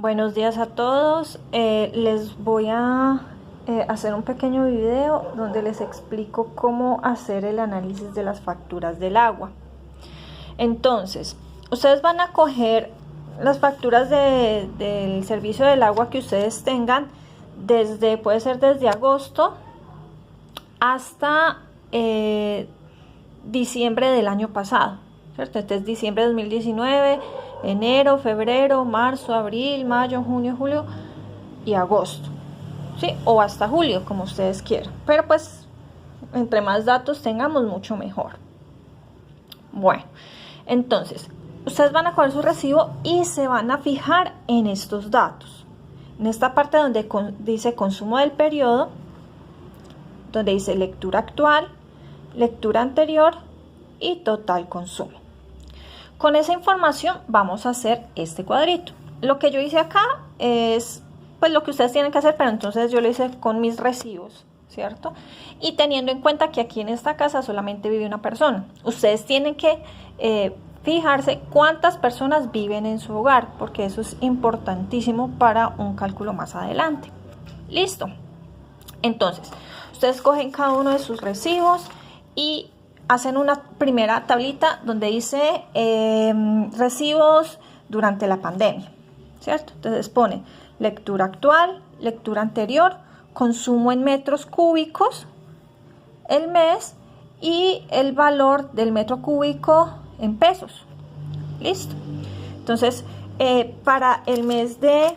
Buenos días a todos. Les voy a hacer un pequeño video donde les explico cómo hacer el análisis de las facturas del agua. Entonces, ustedes van a coger las facturas del servicio del agua que ustedes tengan puede ser desde agosto hasta diciembre del año pasado, ¿cierto? Este es diciembre de 2019, enero, febrero, marzo, abril, mayo, junio, julio y agosto, ¿sí? O hasta julio, como ustedes quieran. Pero pues, entre más datos tengamos, mucho mejor. Bueno, entonces, ustedes van a coger su recibo y se van a fijar en estos datos. En esta parte donde dice consumo del periodo, donde dice lectura actual, lectura anterior y total consumo. Con esa información vamos a hacer este cuadrito. Lo que yo hice acá es pues lo que ustedes tienen que hacer, pero entonces yo lo hice con mis recibos, ¿cierto? Y teniendo en cuenta que aquí en esta casa solamente vive una persona. Ustedes tienen que fijarse cuántas personas viven en su hogar, porque eso es importantísimo para un cálculo más adelante. Listo. Entonces, ustedes cogen cada uno de sus recibos y hacen una primera tablita donde dice recibos durante la pandemia, ¿cierto? Entonces ponen lectura actual, lectura anterior, consumo en metros cúbicos, el mes y el valor del metro cúbico en pesos. Listo. Entonces, para el mes de...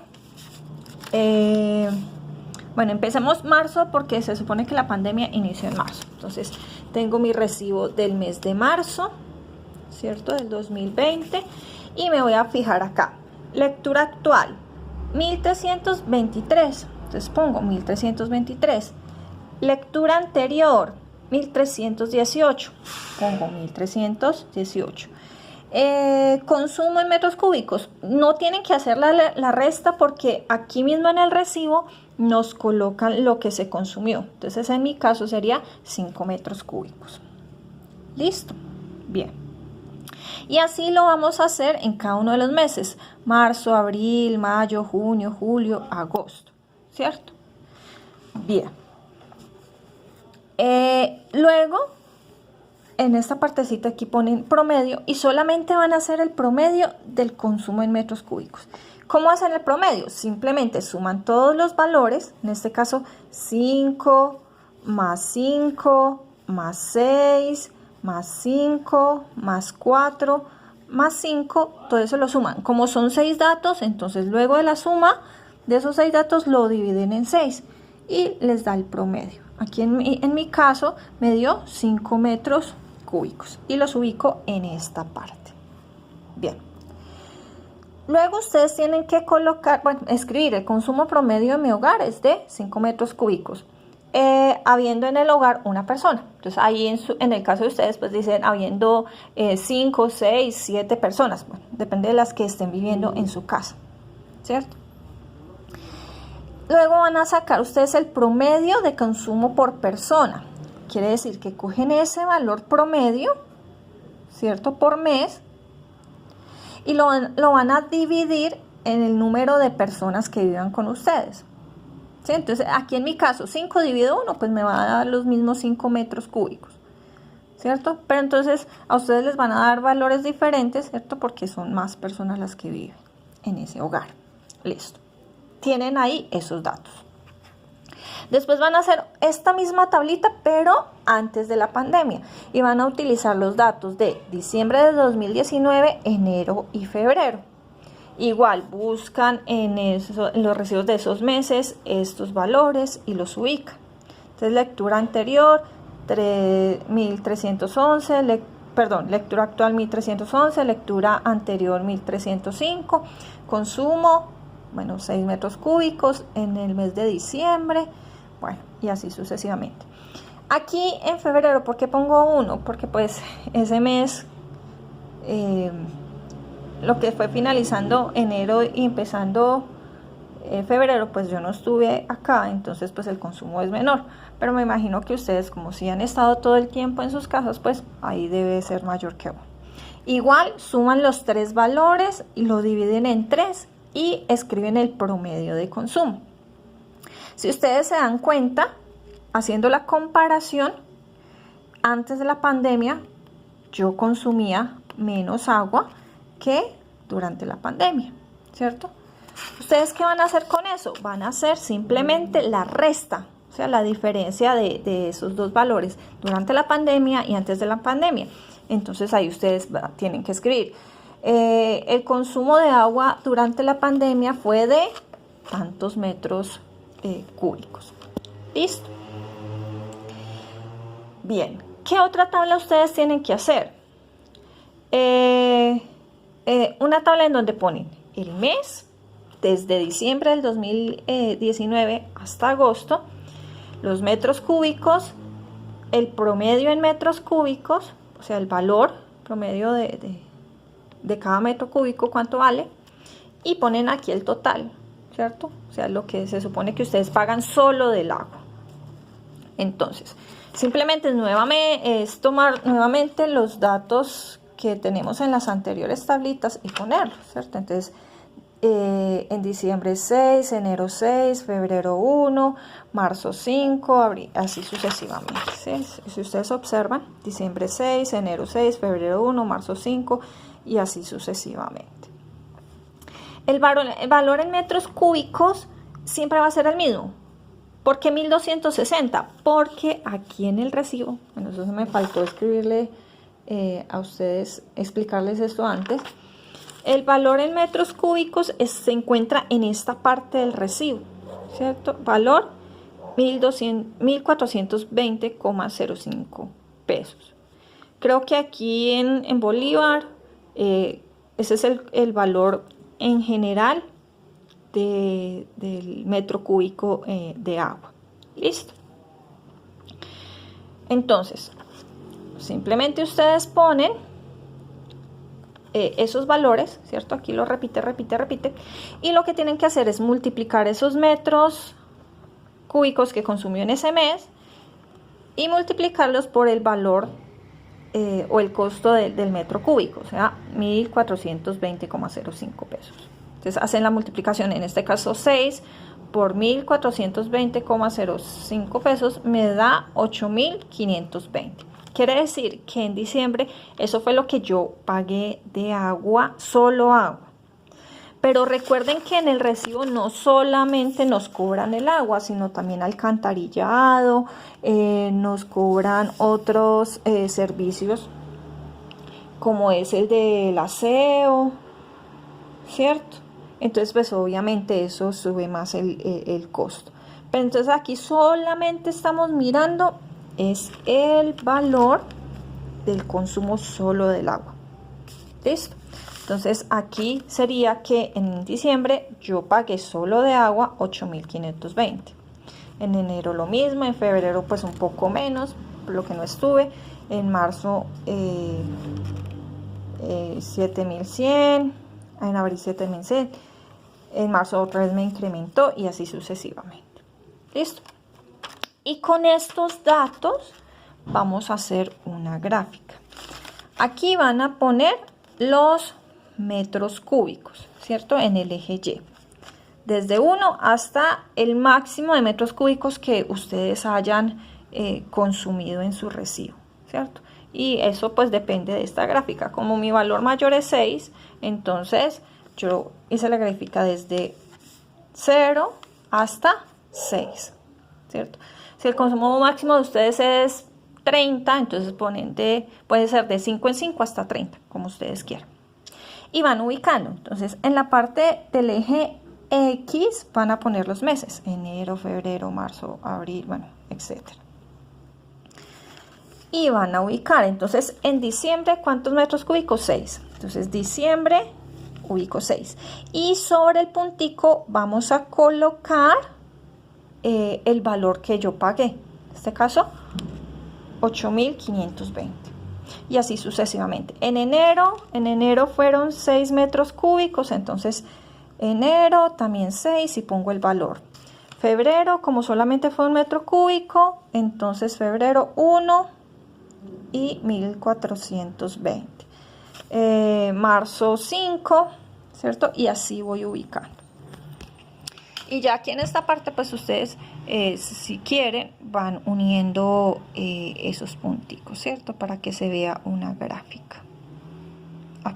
bueno, empecemos marzo porque se supone que la pandemia inició en marzo. Entonces, tengo mi recibo del mes de marzo, ¿cierto? Del 2020. Y me voy a fijar acá. Lectura actual, 1323. Entonces pongo 1323. Lectura anterior, 1318. Pongo 1318. Consumo en metros cúbicos. No tienen que hacer la resta porque aquí mismo en el recibo nos colocan lo que se consumió. Entonces en mi caso sería 5 metros cúbicos. Listo. Bien. Y así lo vamos a hacer en cada uno de los meses. Marzo, abril, mayo, junio, julio, agosto. ¿Cierto? Bien. Luego, en esta partecita aquí ponen promedio y solamente van a hacer el promedio del consumo en metros cúbicos. ¿Cómo hacen el promedio? Simplemente suman todos los valores, en este caso 5 más 5 más 6 más 5 más 4 más 5, todo eso lo suman. Como son 6 datos, entonces luego de la suma de esos 6 datos lo dividen en 6 y les da el promedio. Aquí en mi caso me dio 5 metros cúbicos y los ubico en esta parte. Bien. Luego ustedes tienen que colocar, bueno, escribir el consumo promedio de mi hogar es de 5 metros cúbicos, habiendo en el hogar una persona. Entonces ahí en el caso de ustedes pues dicen habiendo 5, 6, 7 personas, bueno, depende de las que estén viviendo en su casa, ¿cierto? Luego van a sacar ustedes el promedio de consumo por persona. Quiere decir que cogen ese valor promedio, ¿cierto? Por mes. Y lo van a dividir en el número de personas que vivan con ustedes. ¿Sí? Entonces, aquí en mi caso, 5 dividido 1, pues me va a dar los mismos 5 metros cúbicos. ¿Cierto? Pero entonces a ustedes les van a dar valores diferentes, ¿cierto? Porque son más personas las que viven en ese hogar. Listo. Tienen ahí esos datos. Después van a hacer esta misma tablita, pero antes de la pandemia. Y van a utilizar los datos de diciembre de 2019, enero y febrero. Igual buscan en los recibos de esos meses estos valores y los ubican. Entonces, lectura anterior, 1311, lectura actual 1311, lectura anterior 1305, consumo, bueno, 6 metros cúbicos en el mes de diciembre. Bueno, y así sucesivamente. Aquí en febrero, ¿por qué pongo 1? Porque pues ese mes, lo que fue finalizando enero y empezando febrero, pues yo no estuve acá, entonces pues el consumo es menor. Pero me imagino que ustedes, como si han estado todo el tiempo en sus casas, pues ahí debe ser mayor que 1. Igual suman los 3 valores y lo dividen en 3 y escriben el promedio de consumo. Si ustedes se dan cuenta, haciendo la comparación, antes de la pandemia yo consumía menos agua que durante la pandemia, ¿cierto? ¿Ustedes qué van a hacer con eso? Van a hacer simplemente la resta, o sea, la diferencia de esos dos valores durante la pandemia y antes de la pandemia. Entonces ahí ustedes tienen que escribir. El consumo de agua durante la pandemia fue de tantos metros cúbicos. ¿Listo? Bien, ¿qué otra tabla ustedes tienen que hacer? Una tabla en donde ponen el mes, desde diciembre del 2019 hasta agosto, los metros cúbicos, el promedio en metros cúbicos, o sea, el valor promedio de cada metro cúbico, cuánto vale, y ponen aquí el total, ¿cierto? O sea, lo que se supone que ustedes pagan solo del agua. Entonces, simplemente es tomar nuevamente los datos que tenemos en las anteriores tablitas y ponerlos, ¿cierto? Entonces, en diciembre 6, enero 6, febrero 1, marzo 5, abril, así sucesivamente, ¿sí? Si ustedes observan, diciembre 6, enero 6, febrero 1, marzo 5 y así sucesivamente. El valor en metros cúbicos siempre va a ser el mismo. ¿Por qué 1260? Porque aquí en el recibo, bueno, eso me faltó escribirle a ustedes, explicarles esto antes. El valor en metros cúbicos se encuentra en esta parte del recibo, ¿cierto? Valor 1420,05 pesos. Creo que aquí en Bolívar, ese es el valor en general del metro cúbico de agua. Listo. Entonces, simplemente ustedes ponen esos valores, ¿cierto? Aquí lo repite, y lo que tienen que hacer es multiplicar esos metros cúbicos que consumió en ese mes y multiplicarlos por el valor o el costo del metro cúbico, o sea, 1420,05 pesos. Entonces hacen la multiplicación, en este caso 6 por 1420,05 pesos me da 8520. Quiere decir que en diciembre eso fue lo que yo pagué de agua, solo agua. Pero recuerden que en el recibo no solamente nos cobran el agua, sino también alcantarillado, nos cobran otros servicios como es el del aseo, ¿cierto? Entonces pues obviamente eso sube más el costo. Pero entonces aquí solamente estamos mirando es el valor del consumo solo del agua. ¿Listo? Entonces aquí sería que en diciembre yo pagué solo de agua 8520. En enero lo mismo, en febrero pues un poco menos, por lo que no estuve. En marzo 7100, en abril 7100. En marzo otra vez me incrementó y así sucesivamente. ¿Listo? Y con estos datos vamos a hacer una gráfica. Aquí van a poner los metros cúbicos, ¿cierto? En el eje Y. Desde 1 hasta el máximo de metros cúbicos que ustedes hayan consumido en su recibo, ¿cierto? Y eso pues depende de esta gráfica. Como mi valor mayor es 6, entonces yo hice la gráfica desde 0 hasta 6, ¿cierto? Si el consumo máximo de ustedes es 30, entonces puede ser de 5 en 5 hasta 30, como ustedes quieran. Y van ubicando. Entonces, en la parte del eje X van a poner los meses. Enero, febrero, marzo, abril, bueno, etc. Y van a ubicar. Entonces, en diciembre, ¿cuántos metros cúbicos? 6. Entonces, diciembre, ubico 6. Y sobre el puntico vamos a colocar el valor que yo pagué, en este caso 8520 y así sucesivamente. En enero fueron 6 metros cúbicos, entonces enero también 6 y pongo el valor. Febrero, como solamente fue un metro cúbico, entonces febrero 1 y 1420. Marzo 5, ¿cierto? Y así voy ubicando. Y ya aquí en esta parte, pues ustedes, si quieren, van uniendo esos punticos, ¿cierto? Para que se vea una gráfica.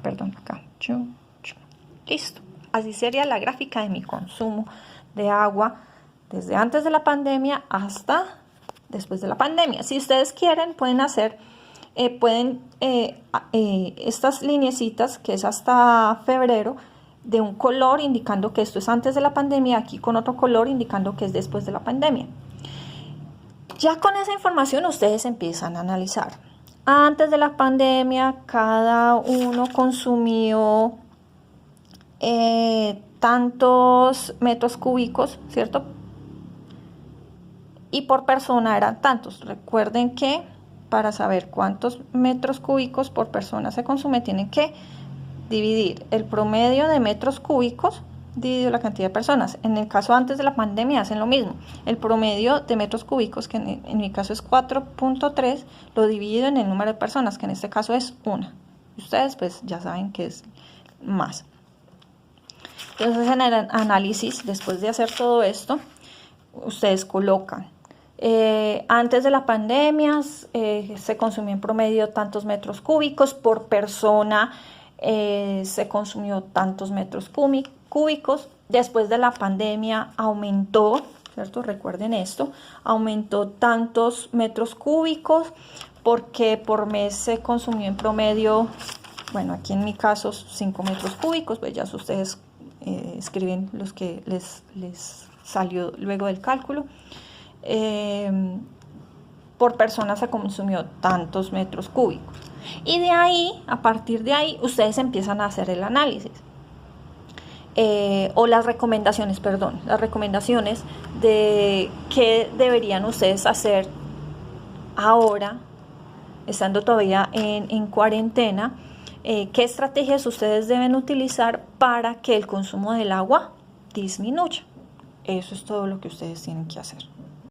Perdón, acá. Listo. Así sería la gráfica de mi consumo de agua desde antes de la pandemia hasta después de la pandemia. Si ustedes quieren, pueden hacer, estas lineecitas, que es hasta febrero, de un color indicando que esto es antes de la pandemia, aquí con otro color indicando que es después de la pandemia. Ya con esa información ustedes empiezan a analizar. Antes de la pandemia, cada uno consumió tantos metros cúbicos, ¿cierto? Y por persona eran tantos. Recuerden que para saber cuántos metros cúbicos por persona se consume, tienen que dividir el promedio de metros cúbicos dividido la cantidad de personas. En el caso antes de la pandemia hacen lo mismo. El promedio de metros cúbicos, que en mi caso es 4.3, lo divido en el número de personas, que en este caso es 1. Ustedes pues ya saben que es más. Entonces en el análisis, después de hacer todo esto, ustedes colocan antes de la pandemia se consumió en promedio tantos metros cúbicos por persona. Se consumió tantos metros cúbicos. Después de la pandemia aumentó, ¿cierto? Recuerden esto, aumentó tantos metros cúbicos porque por mes se consumió en promedio, bueno, aquí en mi caso 5 metros cúbicos, pues ya ustedes escriben los que les salió luego del cálculo. Por persona se consumió tantos metros cúbicos. Y de ahí, a partir de ahí, ustedes empiezan a hacer el análisis. O las recomendaciones de qué deberían ustedes hacer ahora, estando todavía en cuarentena, qué estrategias ustedes deben utilizar para que el consumo del agua disminuya. Eso es todo lo que ustedes tienen que hacer.